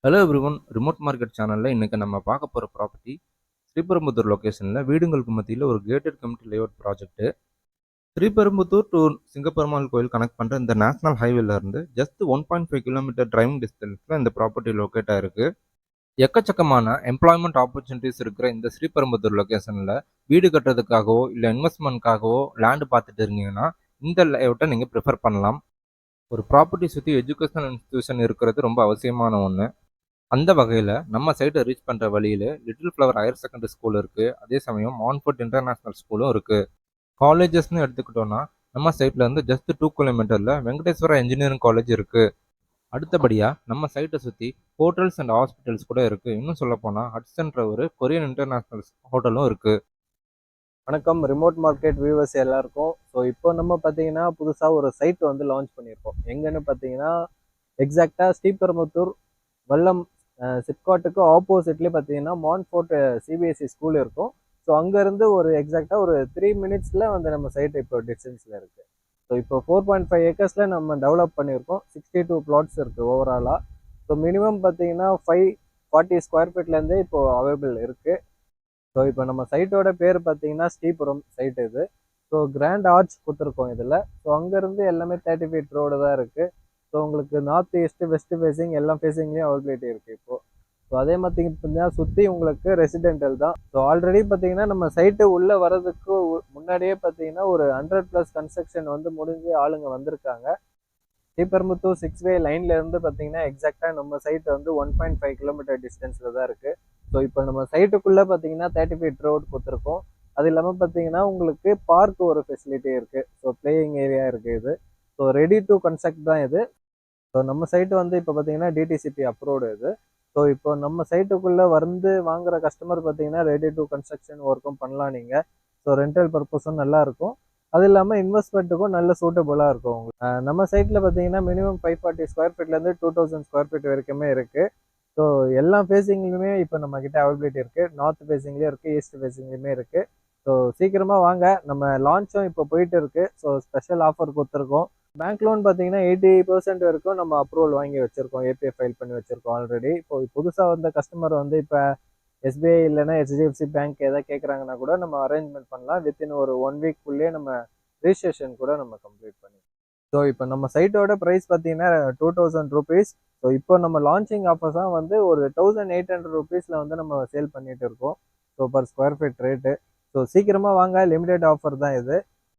Hello everyone, remote market சேனலில் இன்றைக்கி நம்ம பார்க்க போகிற ப்ராப்பர்ட்டி ஸ்ரீபெரும்புத்தூர் லொக்கேஷனில் வீடுங்களுக்கு மத்தியில் ஒரு gated community layout project. Sriperumbudur to Singaperumal கோயில் கனெக்ட் பண்ணுற இந்த நேஷனல் ஹைவேலேருந்து ஜஸ்ட் 1.5 கிலோமீட்டர் டிரைவிங் டிஸ்டன்ஸில் இந்த ப்ராப்பர்ட்டி லொக்கேட் ஆகிருக்கு. எக்கச்சக்கமான எம்ப்ளாய்மெண்ட் ஆப்பர்ச்சுனிட்டிஸ் இருக்கிற இந்த ஸ்ரீபெரும்புத்தூர் லொக்கேஷனில் வீடு கட்டுறதுக்காகவோ இல்லை இன்வெஸ்ட்மெண்ட்காகவோ லேண்டு பார்த்துட்டு இருந்தீங்கன்னா இந்த லேஅவுட்டை நீங்கள் ப்ரிஃபர் பண்ணலாம். ஒரு ப்ராப்பர்ட்டி சுற்றி எஜுகேஷனல் இன்ஸ்டிடியூஷன் இருக்கிறது ரொம்ப அவசியமான ஒன்று. அந்த வகையில் நம்ம சைட்டை ரீச் பண்ணுற வழியில் little flower higher secondary school இருக்குது. அதே சமயம் மான்ஃபோர்ட் இன்டர்நேஷ்னல் ஸ்கூலும் இருக்குது. காலேஜஸ்னு எடுத்துக்கிட்டோன்னா நம்ம சைட்லேருந்து ஜஸ்ட் 2 கிலோமீட்டரில் வெங்கடேஸ்வரா இன்ஜினியரிங் காலேஜ் இருக்குது. அடுத்தபடியாக நம்ம சைட்டை சுற்றி ஹோட்டல்ஸ் அண்ட் ஹாஸ்பிட்டல்ஸ் கூட இருக்குது. இன்னும் சொல்லப்போனால் ஹட்சன்ற ஒரு கொரியன் இன்டர்நேஷ்னல் ஹோட்டலும் இருக்குது. வணக்கம் ரிமோட் மார்க்கெட் வியூவர்ஸ் எல்லாருக்கும். ஸோ இப்போ நம்ம பார்த்தீங்கன்னா புதுசாக ஒரு சைட் வந்து லான்ச் பண்ணியிருக்கோம். எங்கன்னு பார்த்தீங்கன்னா எக்ஸாக்டாக ஸ்ரீபெரும்புத்தூர் வல்லம் சிப்காட்டுக்கு ஆப்போசிட்லேயே பார்த்தீங்கன்னா மான்ஃபோர்ட் சிபிஎஸ்சி ஸ்கூல் இருக்கும். ஸோ அங்கேருந்து ஒரு எக்ஸாக்டாக ஒரு 3 மினிட்ஸில் வந்து நம்ம சைட் இப்போ டிஸ்டன்ஸில் இருக்குது. ஸோ இப்போ 4.5 ஏக்கர்ஸில் நம்ம டெவலப் பண்ணியிருக்கோம். 62 பிளாட்ஸ் இருக்குது ஓவராலாக. ஸோ மினிமம் பார்த்தீங்கன்னா 540 ஸ்கொயர் ஃபீட்லேருந்தே இப்போது அவைலபிள் இருக்குது. ஸோ இப்போ நம்ம சைட்டோட பேர் பார்த்தீங்கன்னா ஸ்ரீபுரம் சைட் இது. ஸோ கிராண்ட் ஆர்ச் கொடுத்துருக்கோம் இதில். ஸோ அங்கேருந்து எல்லாமே 30 ஃபீட் ரோடு தான் இருக்குது. ஸோ உங்களுக்கு நார்த் ஈஸ்ட்டு வெஸ்ட் ஃபேஸிங் எல்லா ஃபேஸிங்லேயும் அவைலபிலிட்டி இருக்குது இப்போது. ஸோ அதே மாதிரி பார்த்தீங்கன்னா சுற்றி உங்களுக்கு ரெசிடென்டல் தான். ஸோ ஆல்ரெடி பார்த்தீங்கன்னா நம்ம சைட்டு உள்ளே வர்றதுக்கு முன்னாடியே பார்த்தீங்கன்னா ஒரு 100+ கன்ஸ்ட்ரக்ஷன் வந்து முடிஞ்சு ஆளுங்க வந்திருக்காங்க. ஸ்ரீபெரும்புத்தூர் 6 வே லைன்லேருந்து பார்த்தீங்கன்னா எக்ஸாக்டாக நம்ம சைட் வந்து 1.5 கிலோமீட்டர் டிஸ்டன்ஸில் தான் இருக்குது. ஸோ இப்போ நம்ம சைட்டுக்குள்ளே பார்த்தீங்கன்னா 30 ஃபீட் ரோடு கொடுத்துருக்கோம். அது இல்லாமல் பார்த்தீங்கன்னா உங்களுக்கு பார்க் ஒரு ஃபெசிலிட்டி இருக்குது. ஸோ பிளேயிங் ஏரியா இருக்குது இது. ஸோ ரெடி டு கன்ஸ்ட்ரக்ட் தான் இது. ஸோ நம்ம சைட்டு வந்து இப்போ பார்த்தீங்கன்னா டிடிசிபி அப்ரூவ்டு இது. ஸோ இப்போ நம்ம சைட்டுக்குள்ளே வந்து வாங்குற கஸ்டமர் பார்த்தீங்கன்னா ரெடி டு கன்ஸ்ட்ரக்ஷன் ஒர்க்கும் பண்ணலாம் நீங்கள். ஸோ ரெண்டல் பர்பஸும் நல்லாயிருக்கும். அது இல்லாமல் இன்வெஸ்ட்மெண்ட்டுக்கும் நல்ல சூட்டபுளாக இருக்கும் உங்களுக்கு. நம்ம சைட்டில் பார்த்தீங்கன்னா மினிமம் 540 ஸ்கொயர் ஃபீட்லேருந்து 2000 ஸ்கொயர் ஃபீட் வரைக்குமே இருக்குது. ஸோ எல்லா ஃபேஸிங்லையுமே இப்போ நம்மக்கிட்ட அவைலபிலிட்டி இருக்குது. நார்த் ஃபேஸிங்லேயும் இருக்குது, ஈஸ்ட் ஃபேஸிங்லேயுமே இருக்குது. ஸோ சீக்கிரமாக வாங்க, நம்ம லான்ச்சும் இப்போ போயிட்டு இருக்குது. ஸோ ஸ்பெஷல் ஆஃபர் கொடுத்துருக்கோம். பேங்க் லோன் பார்த்தீங்கன்னா 80% வரைக்கும் நம்ம அப்ரூவல் வாங்கி வச்சுருக்கோம். ஏபிஐ ஃபைல் பண்ணி வச்சுருக்கோம் ஆல்ரெடி. இப்போ புதுசாக வந்த கஸ்டமர் வந்து இப்போ எஸ்பிஐ இல்லைன்னா ஹெச்டிஎஃப்சி பேங்க் எதாவது கேட்குறாங்கன்னா கூட நம்ம அரேஞ்ச்மெண்ட் பண்ணலாம். வித்தின் ஒரு 1 வீக்குள்ளேயே நம்ம ரிஜிஸ்ட்ரேஷன் கூட நம்ம கம்ப்ளீட் பண்ணி. ஸோ இப்போ நம்ம சைட்டோட ப்ரைஸ் பார்த்தீங்கன்னா 2000 ருபீஸ். ஸோ இப்போ நம்ம லான்ச்சிங் ஆஃபர்ஸாக வந்து ஒரு 1800 ருபீஸில் வந்து நம்ம சேல் பண்ணிட்டு இருக்கோம். So per square feet rate. ஸோ சீக்கிரமாக வாங்க, லிமிடெட் ஆஃபர் தான் இது.